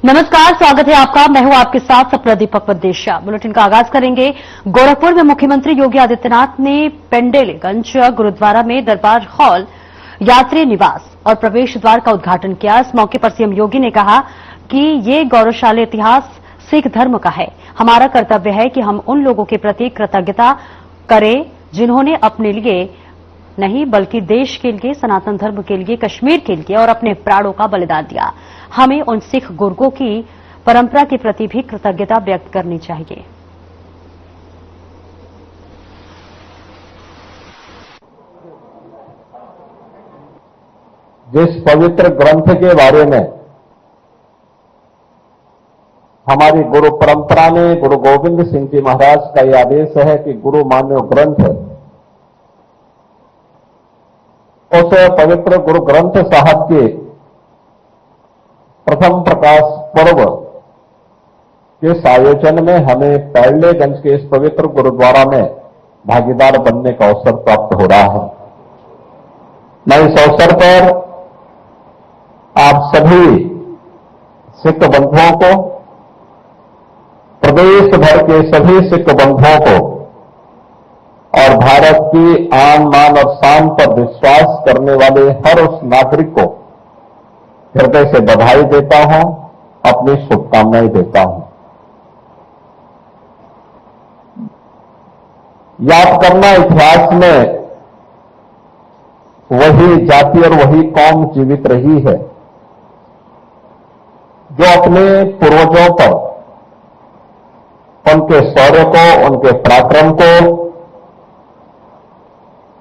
नमस्कार, स्वागत है आपका। मैं हूं आपके साथ सप्र दीपक वद्देशिया। बुलेटिन का आगाज करेंगे। गोरखपुर में मुख्यमंत्री योगी आदित्यनाथ ने पेंडेलगंज गुरुद्वारा में दरबार हॉल, यात्री निवास और प्रवेश द्वार का उद्घाटन किया। इस मौके पर सीएम योगी ने कहा कि ये गौरवशाली इतिहास सिख धर्म का है। हमारा कर्तव्य है कि हम उन लोगों के प्रति कृतज्ञता करें जिन्होंने अपने लिए नहीं बल्कि देश के लिए, सनातन धर्म के लिए, कश्मीर के लिए और अपने प्राणों का बलिदान दिया। हमें उन सिख गुरुओं की परंपरा के प्रति भी कृतज्ञता व्यक्त करनी चाहिए। जिस पवित्र ग्रंथ के बारे में हमारी गुरु परंपरा में गुरु गोविंद सिंह जी महाराज का यह आदेश है कि गुरु मान्यो ग्रंथ, उस पवित्र गुरु ग्रंथ साहब के प्रथम प्रकाश पर्व के इस आयोजन में हमें पेंडेलगंज के इस पवित्र गुरुद्वारा में भागीदार बनने का अवसर प्राप्त हो रहा है। मैं इस अवसर पर आप सभी सिख बंधुओं को, प्रदेश भर के सभी सिख बंधुओं को और भारत की आन मान और शान पर विश्वास करने वाले हर उस नागरिक को हृदय से बधाई देता हूं, अपनी शुभकामनाएं देता हूं। याद करना, इतिहास में वही जाति और वही कौम जीवित रही है जो अपने पूर्वजों पर, उनके शौर्य को, उनके पराक्रम को,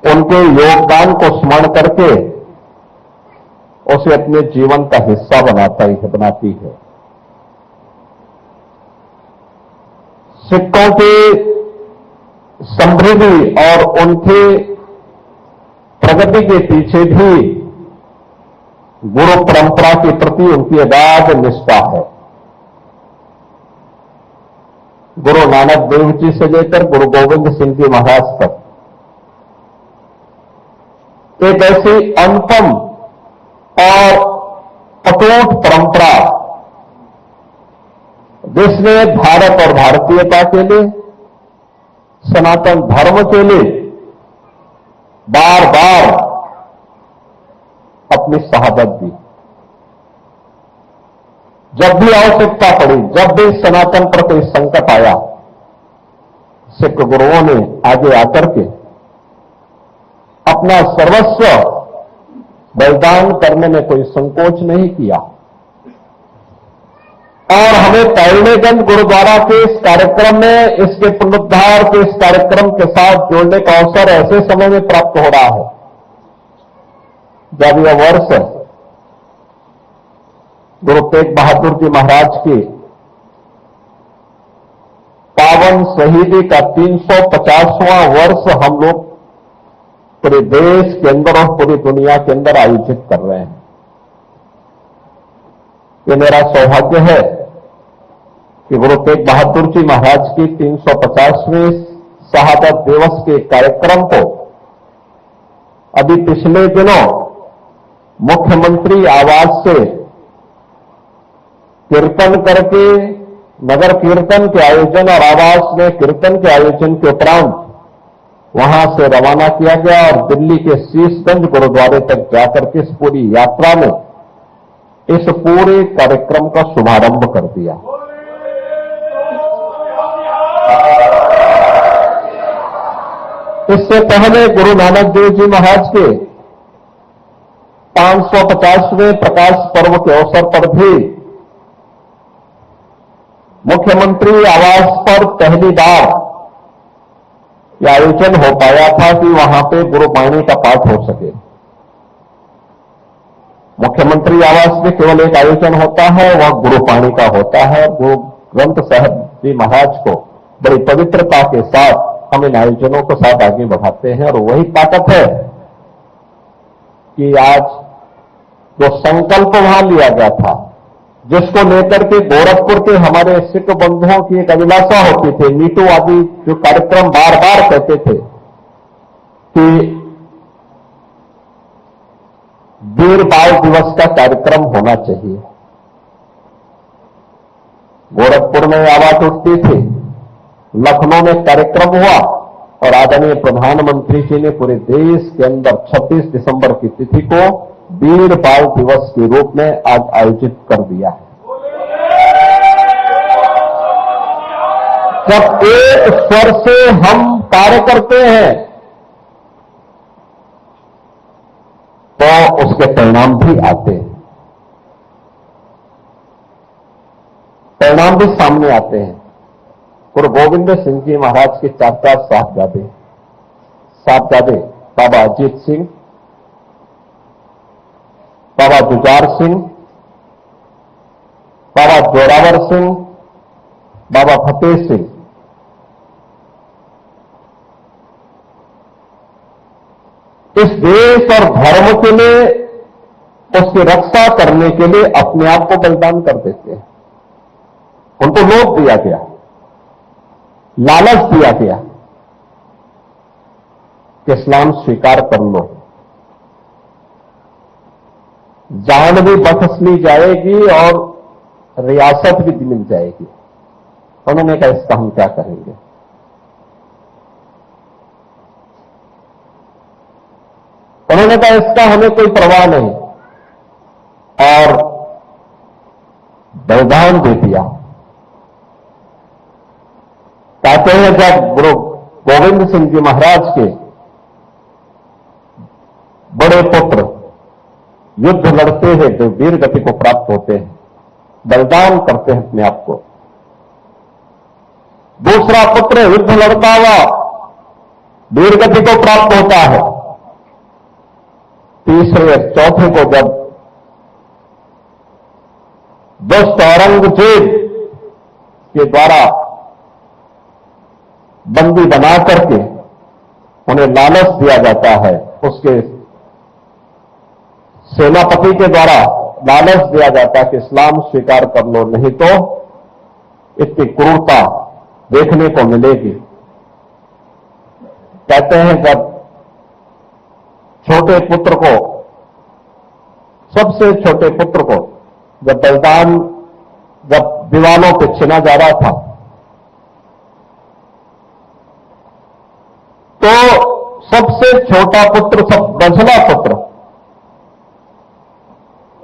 उनके योगदान को स्मरण करके उसे अपने जीवन का हिस्सा बनाती है। सिखों की समृद्धि और उनकी प्रगति के पीछे भी गुरु परंपरा के प्रति उनकी अगाध निष्ठा है। गुरु नानक देव जी से लेकर गुरु गोविंद सिंह जी महाराज तक एक ऐसी अनुपम और अटूट परंपरा जिसने भारत और भारतीयता के लिए, सनातन धर्म के लिए बार बार अपनी शहादत दी। जब भी आवश्यकता पड़ी, जब भी सनातन पर कोई संकट आया, सिख गुरुओं ने आगे आकर के अपना सर्वस्व बलिदान करने में कोई संकोच नहीं किया। और हमें पेंडेलगंज गुरुद्वारा के इस कार्यक्रम में, इसके पुनरुद्धार के इस कार्यक्रम के साथ जोड़ने का अवसर ऐसे समय में प्राप्त हो रहा है जब यह वर्ष गुरु तेग बहादुर जी महाराज की पावन शहीदी का 350वां वर्ष हम लोग पूरे देश के अंदर और पूरी दुनिया के अंदर आयोजित कर रहे हैं। ये मेरा सौभाग्य है कि गुरु तेग बहादुर जी महाराज की 350वें शहादत दिवस के कार्यक्रम को अभी पिछले दिनों मुख्यमंत्री आवास से कीर्तन करके, नगर कीर्तन के आयोजन और आवास में कीर्तन के आयोजन के उपरांत वहां से रवाना किया गया और दिल्ली के शीशगंज गुरुद्वारे तक जाकर के इस पूरी यात्रा में इस पूरे कार्यक्रम का शुभारंभ कर दिया। इससे पहले गुरु नानक देव जी महाराज के 550वें प्रकाश पर्व के अवसर पर भी मुख्यमंत्री आवास पर पहली बार यह आयोजन हो पाया था कि वहां पे गुरुबाणी का पाठ हो सके। मुख्यमंत्री आवास में केवल एक आयोजन होता है, वह गुरुबाणी का होता है। गुरु ग्रंथ साहब जी महाराज को बड़ी पवित्रता के साथ हम इन आयोजनों को साथ आगे बढ़ाते हैं और वही ताकत है कि आज जो संकल्प वहां लिया गया था, जिसको लेकर के गोरखपुर के हमारे सिख बंधुओं की एक अभिलाषा होती थी, नीटू आदि जो कार्यक्रम बार बार कहते थे कि वीर बाल दिवस का कार्यक्रम होना चाहिए। गोरखपुर में आवाज उठती थी, लखनऊ में कार्यक्रम हुआ और आदरणीय प्रधानमंत्री जी ने पूरे देश के अंदर 26 दिसंबर की तिथि को वीर बाल दिवस के रूप में आज आयोजित कर दिया है। जब एक स्वर से हम कार्य करते हैं तो उसके परिणाम भी आते हैं, परिणाम भी सामने आते हैं। गुरु गोविंद सिंह जी महाराज के 4 साहबजादे बाबा अजीत सिंह, बाबा जुझार सिंह, बाबा जोरावर सिंह, बाबा फतेह सिंह, इस देश और धर्म के लिए, उसकी रक्षा करने के लिए अपने आप को बलिदान कर देते हैं। उनको लोभ दिया गया, लालच दिया गया कि इस्लाम स्वीकार कर लो, जान भी बख्श ली जाएगी और रियासत भी मिल जाएगी। उन्होंने कहा इसका हम क्या करेंगे। उन्होंने कहा इसका हमें कोई परवाह नहीं और बलिदान दे दिया। कहते हैं जब गुरु गोविंद सिंह जी महाराज के बड़े पुत्र युद्ध लड़ते हैं तो वीर गति को प्राप्त होते हैं, बलिदान करते हैं अपने आप को। दूसरा पुत्र युद्ध लड़ता हुआ वीर गति को प्राप्त होता है। तीसरे और चौथे को जब दुष्ट औरंगजेब के द्वारा बंदी बना करके उन्हें लालच दिया जाता है, उसके सेनापति के द्वारा लालच दिया जाता है कि इस्लाम स्वीकार कर लो, नहीं तो इतनी क्रूरता देखने को मिलेगी। कहते हैं जब छोटे पुत्र को, सबसे छोटे पुत्र को जब बलिदान, जब दीवानों पे छिना जा रहा था तो सबसे छोटा पुत्र, सब बंझला पुत्र,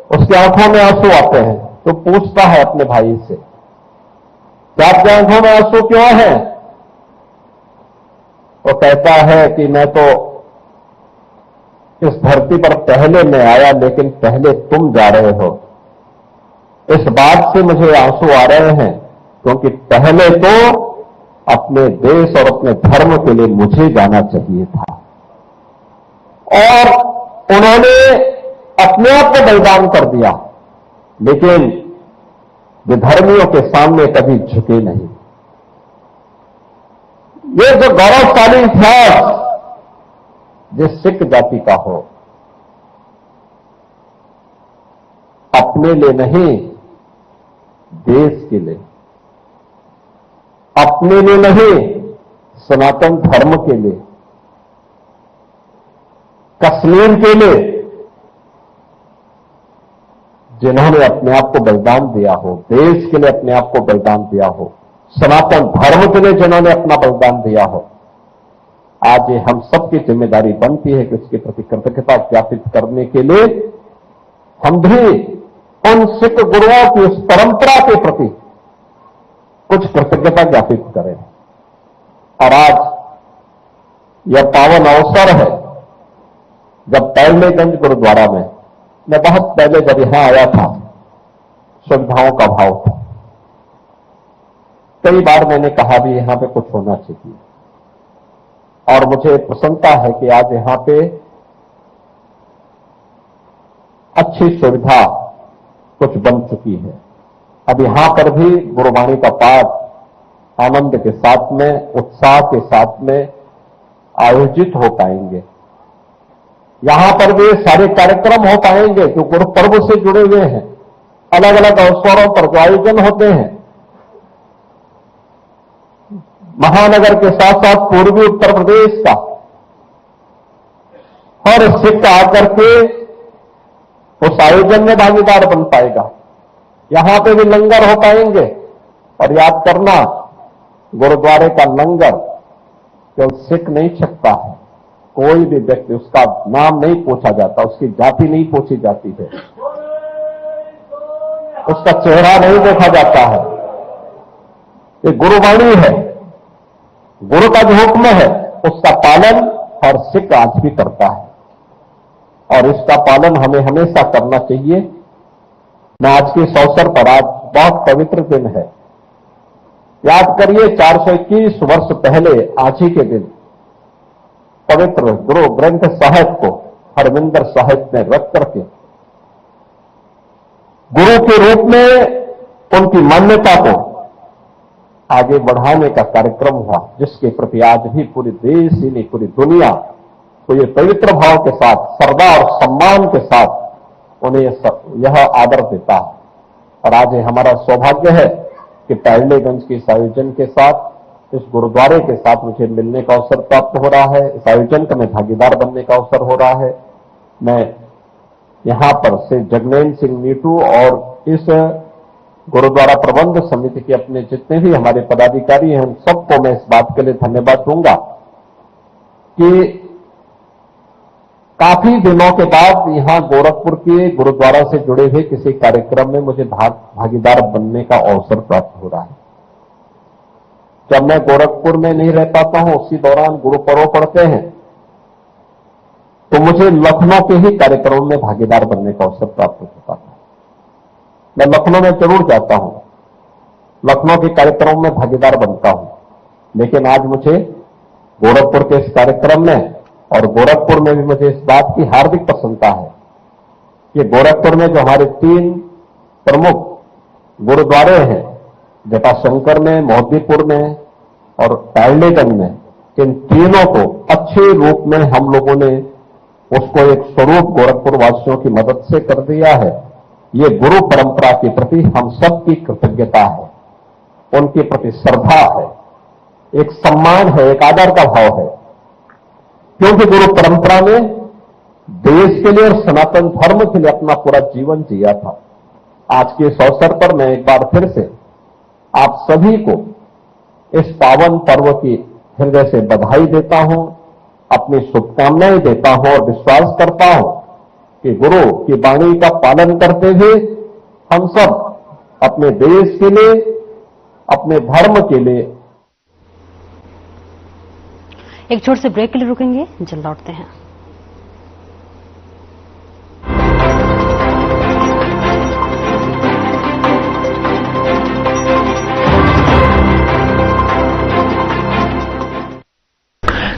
उसकी आंखों में आंसू आते हैं तो पूछता है अपने भाई से कि आपकी आंखों में आंसू क्यों है। वो कहता है कि मैं तो इस धरती पर पहले मैं आया लेकिन पहले तुम जा रहे हो, इस बात से मुझे आंसू आ रहे हैं क्योंकि पहले तो अपने देश और अपने धर्म के लिए मुझे जाना चाहिए था। और उन्होंने अपने आप को बलिदान कर दिया लेकिन विधर्मियों के सामने कभी झुके नहीं। ये जो गौरवशाली इतिहास जिस सिख जाति का हो, अपने लिए नहीं देश के लिए, अपने लिए नहीं सनातन धर्म के लिए, कश्मीर के लिए जिन्होंने अपने आप को बलिदान दिया हो, देश के लिए अपने आप को बलिदान दिया हो, सनातन धर्म के लिए जिन्होंने अपना बलिदान दिया हो, आज ये हम सबकी जिम्मेदारी बनती है कि उसके प्रति कृतज्ञता ज्ञापित करने के लिए हम भी उन सिख गुरुओं की उस परंपरा के प्रति कुछ कृतज्ञता ज्ञापित करें। और आज यह पावन अवसर है जब पैलमेगंज गुरुद्वारा में, मैं बहुत पहले जब यहां आया था, सुविधाओं का अभाव था, कई बार मैंने कहा भी यहां पे कुछ होना चाहिए और मुझे प्रसन्नता है कि आज यहां पे अच्छी सुविधा कुछ बन चुकी है। अब यहां पर भी गुरुवाणी का पाठ आनंद के साथ में, उत्साह के साथ में आयोजित हो पाएंगे। यहां पर भी सारे कार्यक्रम हो पाएंगे जो गुरु पर्व से जुड़े हुए हैं, अलग अलग अवसरों पर जो आयोजन होते हैं। महानगर के साथ साथ पूर्वी उत्तर प्रदेश का हर सिख आकर के उस आयोजन में भागीदार बन पाएगा। यहां पे भी लंगर हो पाएंगे और याद करना, गुरुद्वारे का लंगर केवल सिख नहीं छकता है, कोई भी व्यक्ति, उसका नाम नहीं पूछा जाता, उसकी जाति नहीं पूछी जाती है, उसका चेहरा नहीं देखा जाता है। ये गुरुवाणी है, गुरु का जो हुक्म है उसका पालन हर सिख आज भी करता है और इसका पालन हमें हमेशा करना चाहिए। मैं आज के इस अवसर पर, आज बहुत पवित्र दिन है, याद करिए 421 वर्ष पहले आज ही के दिन पवित्र गुरु ग्रंथ साहिब को हरमिंदर साहिब में रख करके गुरु के रूप में उनकी मान्यता को आगे बढ़ाने का कार्यक्रम हुआ, जिसके प्रति आज भी पूरे देश ही नहीं, पूरी दुनिया को ये पवित्र भाव के साथ, श्रद्धा और सम्मान के साथ उन्हें यह आदर देता है। और आज हमारा सौभाग्य है कि पैरलेगंज के इस आयोजन के साथ, इस गुरुद्वारे के साथ मुझे मिलने का अवसर प्राप्त हो रहा है, इस आयोजन का मैं भागीदार बनने का अवसर हो रहा है। मैं यहां पर से जगनैन सिंह नीटू और इस गुरुद्वारा प्रबंध समिति के अपने जितने भी हमारे पदाधिकारी हैं, उन सबको मैं इस बात के लिए धन्यवाद दूंगा कि काफी दिनों के बाद यहां गोरखपुर के गुरुद्वारा से जुड़े हुए किसी कार्यक्रम में मुझे भागीदार बनने का अवसर प्राप्त हो रहा है। जब मैं गोरखपुर में नहीं रह पाता हूं, उसी दौरान गुरु पर्व पढ़ते हैं, तो मुझे लखनऊ के ही कार्यक्रमों में भागीदार बनने का अवसर प्राप्त होता है। मैं लखनऊ में जरूर जाता हूं, लखनऊ के कार्यक्रमों में भागीदार बनता हूं, लेकिन आज मुझे गोरखपुर के इस कार्यक्रम में, और गोरखपुर में भी मुझे इस बात की हार्दिक प्रसन्नता है कि गोरखपुर में जो हमारे 3 प्रमुख गुरुद्वारे हैं, जटाशंकर में, मोहद्दीपुर में और पैरलेगंज में, इन तीनों को अच्छे रूप में हम लोगों ने उसको एक स्वरूप गोरखपुर वासियों की मदद से कर दिया है। ये गुरु परंपरा के प्रति हम सबकी कृतज्ञता है, उनके प्रति श्रद्धा है, एक सम्मान है, एक आदर का भाव है, क्योंकि गुरु परंपरा ने देश के लिए और सनातन धर्म के लिए अपना पूरा जीवन जिया था। आज के इस अवसर पर मैं एक बार फिर से आप सभी को इस पावन पर्व की हृदय से बधाई देता हूं, अपनी शुभकामनाएं देता हूं और विश्वास करता हूं कि गुरु की वाणी का पालन करते हुए हम सब अपने देश के लिए, अपने धर्म के लिए। एक छोटे से ब्रेक के लिए रुकेंगे, जल्द लौटते हैं।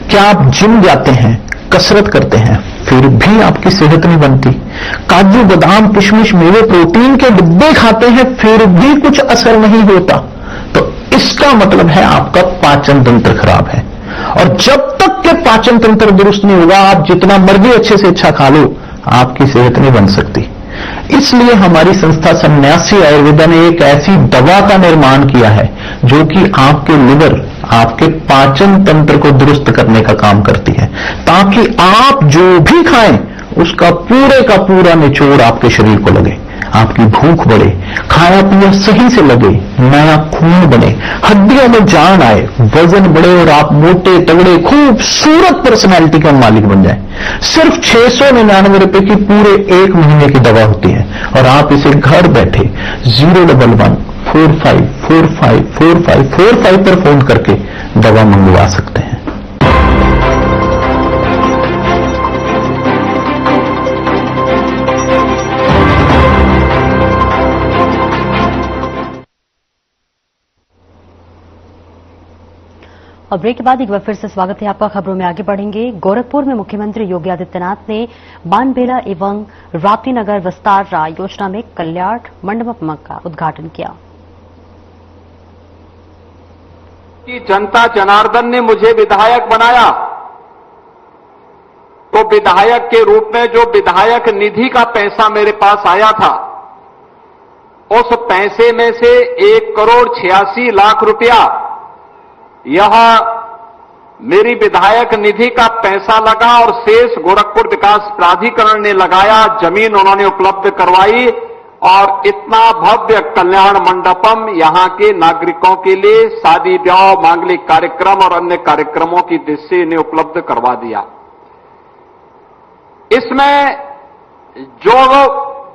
क्या आप जिम जाते हैं, कसरत करते हैं, फिर भी आपकी सेहत नहीं बनती? काजू बादाम किशमिश मेवे प्रोटीन के डिब्बे खाते हैं, फिर भी कुछ असर नहीं होता? तो इसका मतलब है आपका पाचन तंत्र खराब है। और जब तक के पाचन तंत्र दुरुस्त नहीं होगा, आप जितना मर्जी अच्छे से अच्छा खा लो, आपकी सेहत नहीं बन सकती। इसलिए हमारी संस्था सन्यासी आयुर्वेदा ने एक ऐसी दवा का निर्माण किया है जो कि आपके लिवर, आपके पाचन तंत्र को दुरुस्त करने का काम करती है, ताकि आप जो भी खाएं उसका पूरे का पूरा निचोड़ आपके शरीर को लगे, आपकी भूख बढ़े, खाया पिया सही से लगे, नया खून बने, हड्डियों में जान आए, वजन बढ़े और आप मोटे तगड़े खूबसूरत पर्सनैलिटी का मालिक बन जाए। सिर्फ 699 रुपए की पूरे 1 महीने की दवा होती है और आप इसे घर बैठे 01145454545 पर फोन करके दवा मंगवा सकते हैं। और ब्रेक के बाद एक बार फिर से स्वागत है आपका। खबरों में आगे बढ़ेंगे। गोरखपुर में मुख्यमंत्री योगी आदित्यनाथ ने बानबेला एवं राप्ती नगर विस्तार योजना में कल्याण मंडपम का उद्घाटन किया। कि जनता जनार्दन ने मुझे विधायक बनाया, तो विधायक के रूप में जो विधायक निधि का पैसा मेरे पास आया था, उस पैसे में से 1,86,00,000 रुपया यह मेरी विधायक निधि का पैसा लगा और शेष गोरखपुर विकास प्राधिकरण ने लगाया। जमीन उन्होंने उपलब्ध करवाई और इतना भव्य कल्याण मंडपम यहां के नागरिकों के लिए शादी ब्याह, मांगलिक कार्यक्रम और अन्य कार्यक्रमों की दृष्टि से इन्हें उपलब्ध करवा दिया। इसमें जो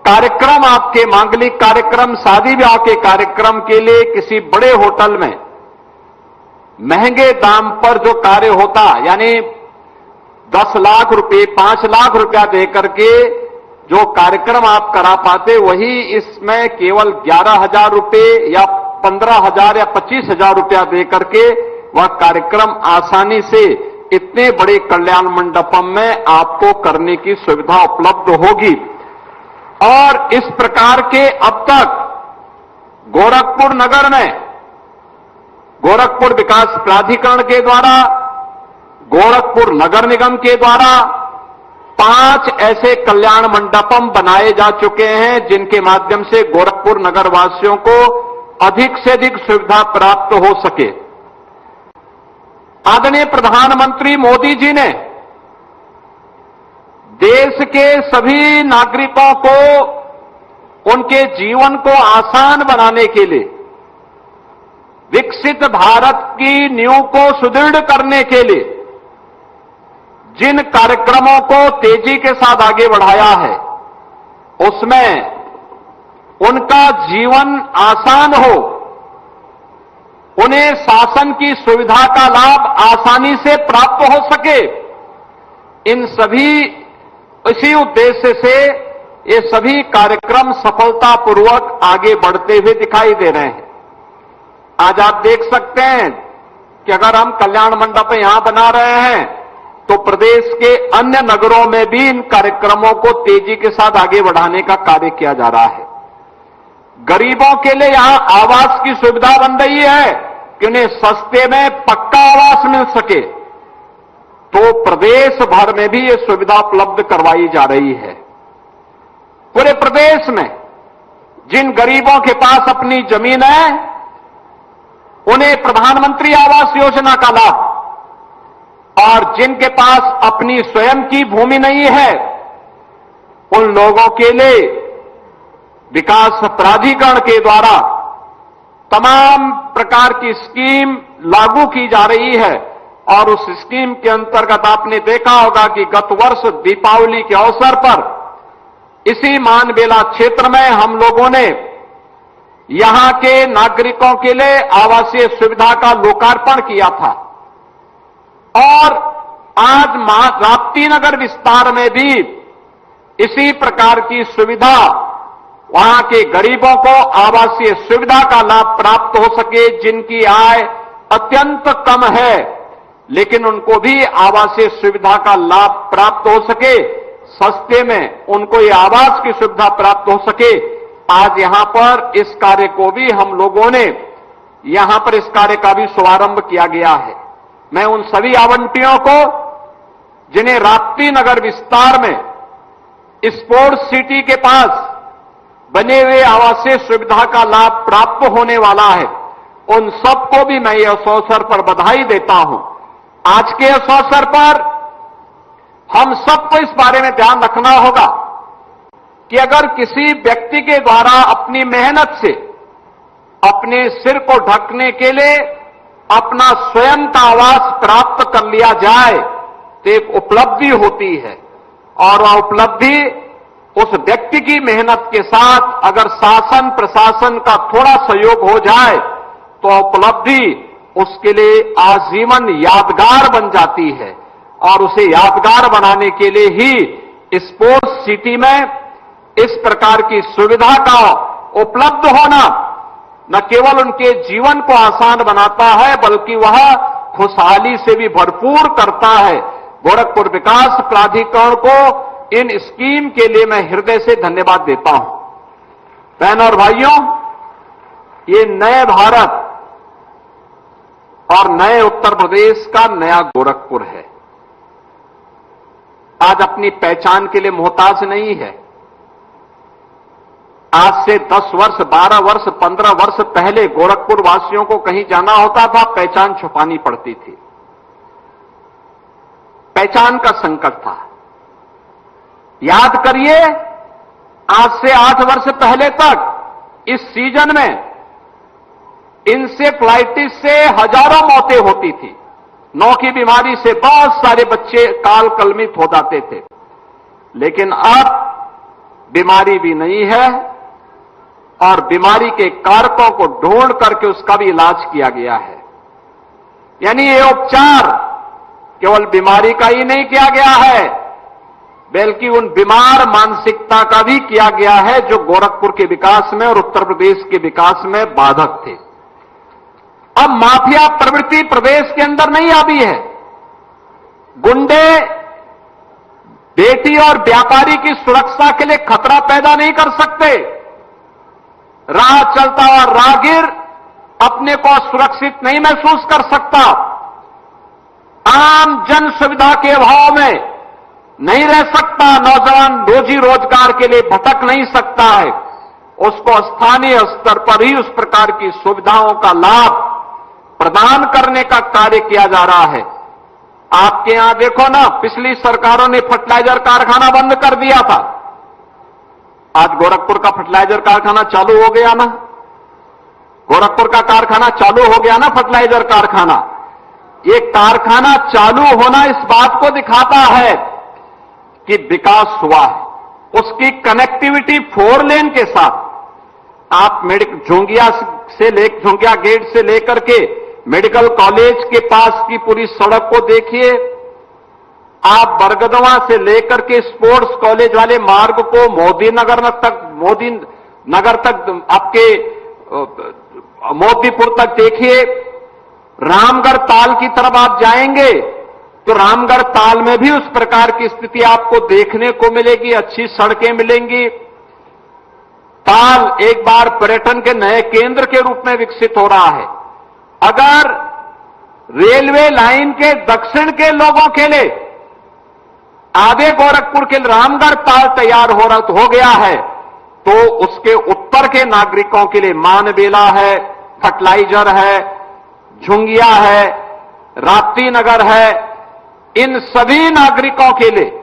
कार्यक्रम आपके मांगलिक कार्यक्रम, शादी ब्याह के कार्यक्रम के लिए किसी बड़े होटल में महंगे दाम पर जो कार्य होता, यानी 10 लाख रुपए, 5 लाख रुपया देकर के जो कार्यक्रम आप करा पाते, वही इसमें केवल 11,000 रुपए या 15,000 या 25,000 रुपया देकर के वह कार्यक्रम आसानी से इतने बड़े कल्याण मंडपम में आपको करने की सुविधा उपलब्ध होगी। और इस प्रकार के अब तक गोरखपुर नगर में गोरखपुर विकास प्राधिकरण के द्वारा, गोरखपुर नगर निगम के द्वारा 5 ऐसे कल्याण मंडपम बनाए जा चुके हैं, जिनके माध्यम से गोरखपुर नगर वासियों को अधिक से अधिक सुविधा प्राप्त हो सके। आदरणीय प्रधानमंत्री मोदी जी ने देश के सभी नागरिकों को उनके जीवन को आसान बनाने के लिए, विकसित भारत की नींव को सुदृढ़ करने के लिए जिन कार्यक्रमों को तेजी के साथ आगे बढ़ाया है, उसमें उनका जीवन आसान हो, उन्हें शासन की सुविधा का लाभ आसानी से प्राप्त हो सके, इन सभी इसी उद्देश्य से ये सभी कार्यक्रम सफलतापूर्वक आगे बढ़ते हुए दिखाई दे रहे हैं। आज आप देख सकते हैं कि अगर हम कल्याण मंडप यहां बना रहे हैं तो प्रदेश के अन्य नगरों में भी इन कार्यक्रमों को तेजी के साथ आगे बढ़ाने का कार्य किया जा रहा है। गरीबों के लिए यहां आवास की सुविधा बन रही है कि उन्हें सस्ते में पक्का आवास मिल सके, तो प्रदेश भर में भी ये सुविधा उपलब्ध करवाई जा रही है। पूरे प्रदेश में जिन गरीबों के पास अपनी जमीन है, उन्हें प्रधानमंत्री आवास योजना का लाभ, और जिनके पास अपनी स्वयं की भूमि नहीं है, उन लोगों के लिए विकास प्राधिकरण के द्वारा तमाम प्रकार की स्कीम लागू की जा रही है। और उस स्कीम के अंतर्गत आपने देखा होगा कि गत वर्ष दीपावली के अवसर पर इसी मानबेला क्षेत्र में हम लोगों ने यहां के नागरिकों के लिए आवासीय सुविधा का लोकार्पण किया था। और आज राप्ती नगर विस्तार में भी इसी प्रकार की सुविधा, वहां के गरीबों को आवासीय सुविधा का लाभ प्राप्त हो सके, जिनकी आय अत्यंत कम है, लेकिन उनको भी आवासीय सुविधा का लाभ प्राप्त हो सके, सस्ते में उनको ये आवास की सुविधा प्राप्त हो सके। आज यहां पर इस कार्य को भी हम लोगों ने, यहां पर इस कार्य का भी शुभारंभ किया गया है। मैं उन सभी आवंटियों को जिन्हें राप्ती नगर विस्तार में स्पोर्ट्स सिटी के पास बने हुए आवासीय सुविधा का लाभ प्राप्त होने वाला है, उन सबको भी मैं इस अवसर पर बधाई देता हूं। आज के इस अवसर पर हम सबको इस बारे में ध्यान रखना होगा कि अगर किसी व्यक्ति के द्वारा अपनी मेहनत से अपने सिर को ढकने के लिए अपना स्वयं का आवास प्राप्त कर लिया जाए तो एक उपलब्धि होती है, और वह उपलब्धि उस व्यक्ति की मेहनत के साथ अगर शासन प्रशासन का थोड़ा सहयोग हो जाए तो उपलब्धि उसके लिए आजीवन यादगार बन जाती है। और उसे यादगार बनाने के लिए ही स्पोर्ट्स सिटी में इस प्रकार की सुविधा का उपलब्ध होना न केवल उनके जीवन को आसान बनाता है, बल्कि वह खुशहाली से भी भरपूर करता है। गोरखपुर विकास प्राधिकरण को इन स्कीम के लिए मैं हृदय से धन्यवाद देता हूं। बहनों और भाइयों, ये नए भारत और नए उत्तर प्रदेश का नया गोरखपुर है। आज अपनी पहचान के लिए मोहताज नहीं है। आज से 10 वर्ष, 12 वर्ष, 15 वर्ष पहले गोरखपुर वासियों को कहीं जाना होता था, पहचान छुपानी पड़ती थी। पहचान का संकट था। याद करिए आज से 8 वर्ष पहले तक इस सीजन में इंसेफ्लाइटिस से हजारों मौतें होती थी। नौ की बीमारी से बहुत सारे बच्चे काल कलमित हो जाते थे, लेकिन अब बीमारी भी नहीं है और बीमारी के कारकों को ढूंढ करके उसका भी इलाज किया गया है। यानी ये उपचार केवल बीमारी का ही नहीं किया गया है, बल्कि उन बीमार मानसिकता का भी किया गया है जो गोरखपुर के विकास में और उत्तर प्रदेश के विकास में बाधक थे। अब माफिया प्रवृत्ति प्रदेश के अंदर नहीं आई है। गुंडे बेटी और व्यापारी की सुरक्षा के लिए खतरा पैदा नहीं कर सकते। राह चलता हुआ राहगीर अपने को सुरक्षित नहीं महसूस कर सकता। आम जन सुविधा के अभाव में नहीं रह सकता। नौजवान रोजी रोजगार के लिए भटक नहीं सकता है। उसको स्थानीय स्तर पर ही उस प्रकार की सुविधाओं का लाभ प्रदान करने का कार्य किया जा रहा है। आपके यहां देखो ना, पिछली सरकारों ने फर्टिलाइजर कारखाना बंद कर दिया था। आज गोरखपुर का फर्टिलाइजर कारखाना चालू हो गया ना। गोरखपुर का कारखाना चालू हो गया ना, फर्टिलाइजर कारखाना। ये कारखाना चालू होना इस बात को दिखाता है कि विकास हुआ है। उसकी कनेक्टिविटी 4 लेन के साथ आप झुंगिया गेट से लेकर के मेडिकल कॉलेज के पास की पूरी सड़क को देखिए। आप बरगदवा से लेकर के स्पोर्ट्स कॉलेज वाले मार्ग को मोदी नगर तक आपके मोतीपुर तक देखिए। रामगढ़ ताल की तरफ आप जाएंगे तो रामगढ़ ताल में भी उस प्रकार की स्थिति आपको देखने को मिलेगी। अच्छी सड़कें मिलेंगी। ताल एक बार पर्यटन के नए केंद्र के रूप में विकसित हो रहा है। अगर रेलवे लाइन के दक्षिण के लोगों के लिए आधे गोरखपुर के रामगढ़ ताल तैयार हो गया है, तो उसके उत्तर के नागरिकों के लिए मानबेला है, फर्टिलाइजर है, झुंगिया है, राप्ती नगर है। इन सभी नागरिकों के लिए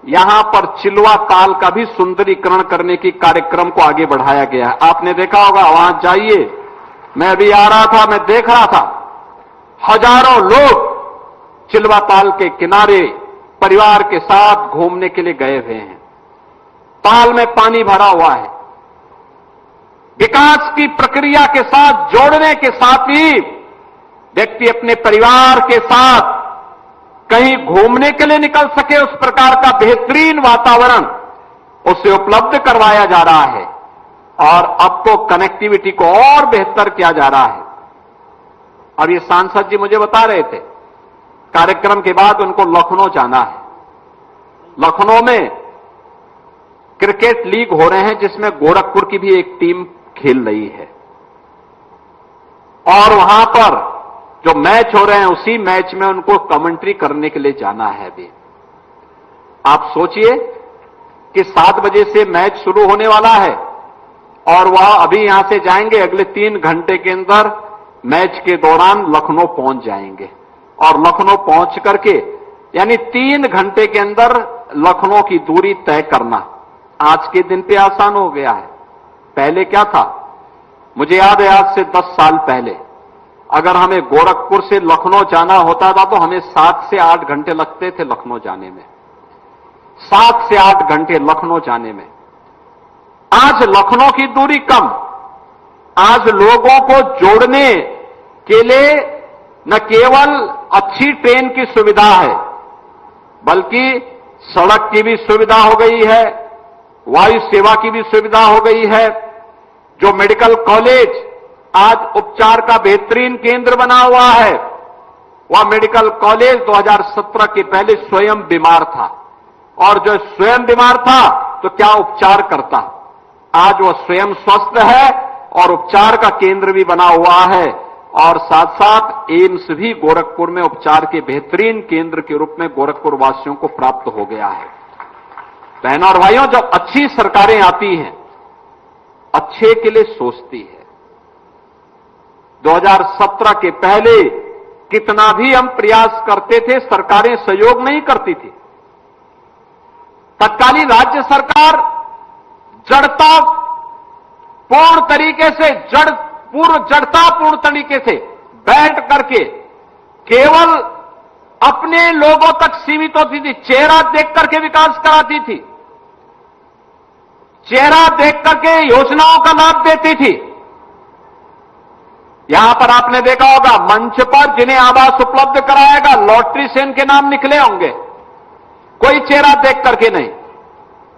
यहां पर चिलवा ताल का भी सुंदरीकरण करने की कार्यक्रम को आगे बढ़ाया गया है। आपने देखा होगा, वहां जाइए। मैं अभी आ रहा था, मैं देख रहा था, हजारों लोग चिलवा ताल के किनारे परिवार के साथ घूमने के लिए गए हुए हैं। ताल में पानी भरा हुआ है। विकास की प्रक्रिया के साथ जोड़ने के साथ ही व्यक्ति अपने परिवार के साथ कहीं घूमने के लिए निकल सके, उस प्रकार का बेहतरीन वातावरण उसे उपलब्ध करवाया जा रहा है। और अब तो कनेक्टिविटी को और बेहतर किया जा रहा है। और ये सांसद जी मुझे बता रहे थे, कार्यक्रम के बाद उनको लखनऊ जाना है। लखनऊ में क्रिकेट लीग हो रहे हैं, जिसमें गोरखपुर की भी एक टीम खेल रही है। और वहां पर जो मैच हो रहे हैं, उसी मैच में उनको कमेंट्री करने के लिए जाना है अभी। आप सोचिए कि 7 बजे से मैच शुरू होने वाला है और वह अभी यहां से जाएंगे, अगले 3 घंटे के अंदर मैच के दौरान लखनऊ पहुंच जाएंगे। और लखनऊ पहुंच करके यानी 3 घंटे के अंदर लखनऊ की दूरी तय करना आज के दिन पे आसान हो गया है। पहले क्या था, मुझे याद है, आज से 10 साल पहले अगर हमें गोरखपुर से लखनऊ जाना होता था तो हमें 7 से 8 घंटे लगते थे लखनऊ जाने में। 7 से 8 घंटे लखनऊ जाने में। आज लखनऊ की दूरी कम। आज लोगों को जोड़ने के लिए न केवल अच्छी ट्रेन की सुविधा है, बल्कि सड़क की भी सुविधा हो गई है, वायु सेवा की भी सुविधा हो गई है। जो मेडिकल कॉलेज आज उपचार का बेहतरीन केंद्र बना हुआ है, वह मेडिकल कॉलेज 2017 के पहले स्वयं बीमार था। और जो स्वयं बीमार था तो क्या उपचार करता। आज वह स्वयं स्वस्थ है और उपचार का केंद्र भी बना हुआ है। और साथ साथ एम्स भी गोरखपुर में उपचार के बेहतरीन केंद्र के रूप में गोरखपुर वासियों को प्राप्त हो गया है। बहनों और भाइयों, जब अच्छी सरकारें आती हैं, अच्छे के लिए सोचती है। 2017 के पहले कितना भी हम प्रयास करते थे, सरकारें सहयोग नहीं करती थी। तत्कालीन राज्य सरकार जड़तापूर्ण तरीके से जड़तापूर्ण तरीके से बैठ करके केवल अपने लोगों तक सीमित होती थी, चेहरा देख करके विकास कराती थी, चेहरा देख करके योजनाओं का लाभ देती थी। यहां पर आपने देखा होगा मंच पर जिन्हें आवास उपलब्ध कराएगा लॉटरी से इनके नाम निकले होंगे, कोई चेहरा देख करके नहीं।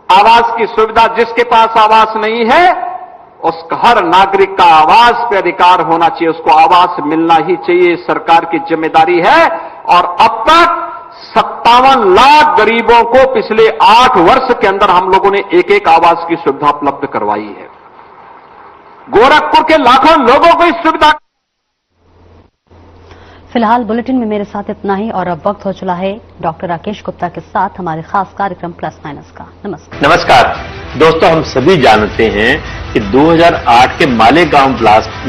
आवास की सुविधा, जिसके पास आवास नहीं है उसका हर नागरिक का आवास पे अधिकार होना चाहिए, उसको आवास मिलना ही चाहिए, सरकार की जिम्मेदारी है। और अब तक 57 लाख गरीबों को पिछले 8 वर्ष के अंदर हम लोगों ने एक एक आवास की सुविधा उपलब्ध करवाई है। गोरखपुर के लाखों लोगों को इस सुविधा। फिलहाल बुलेटिन में मेरे साथ इतना ही और अब वक्त हो चला है डॉक्टर राकेश गुप्ता के साथ हमारे खास कार्यक्रम प्लस माइनस का। नमस्कार दोस्तों, हम सभी जानते हैं कि 2008 के मालेगांव ब्लास्ट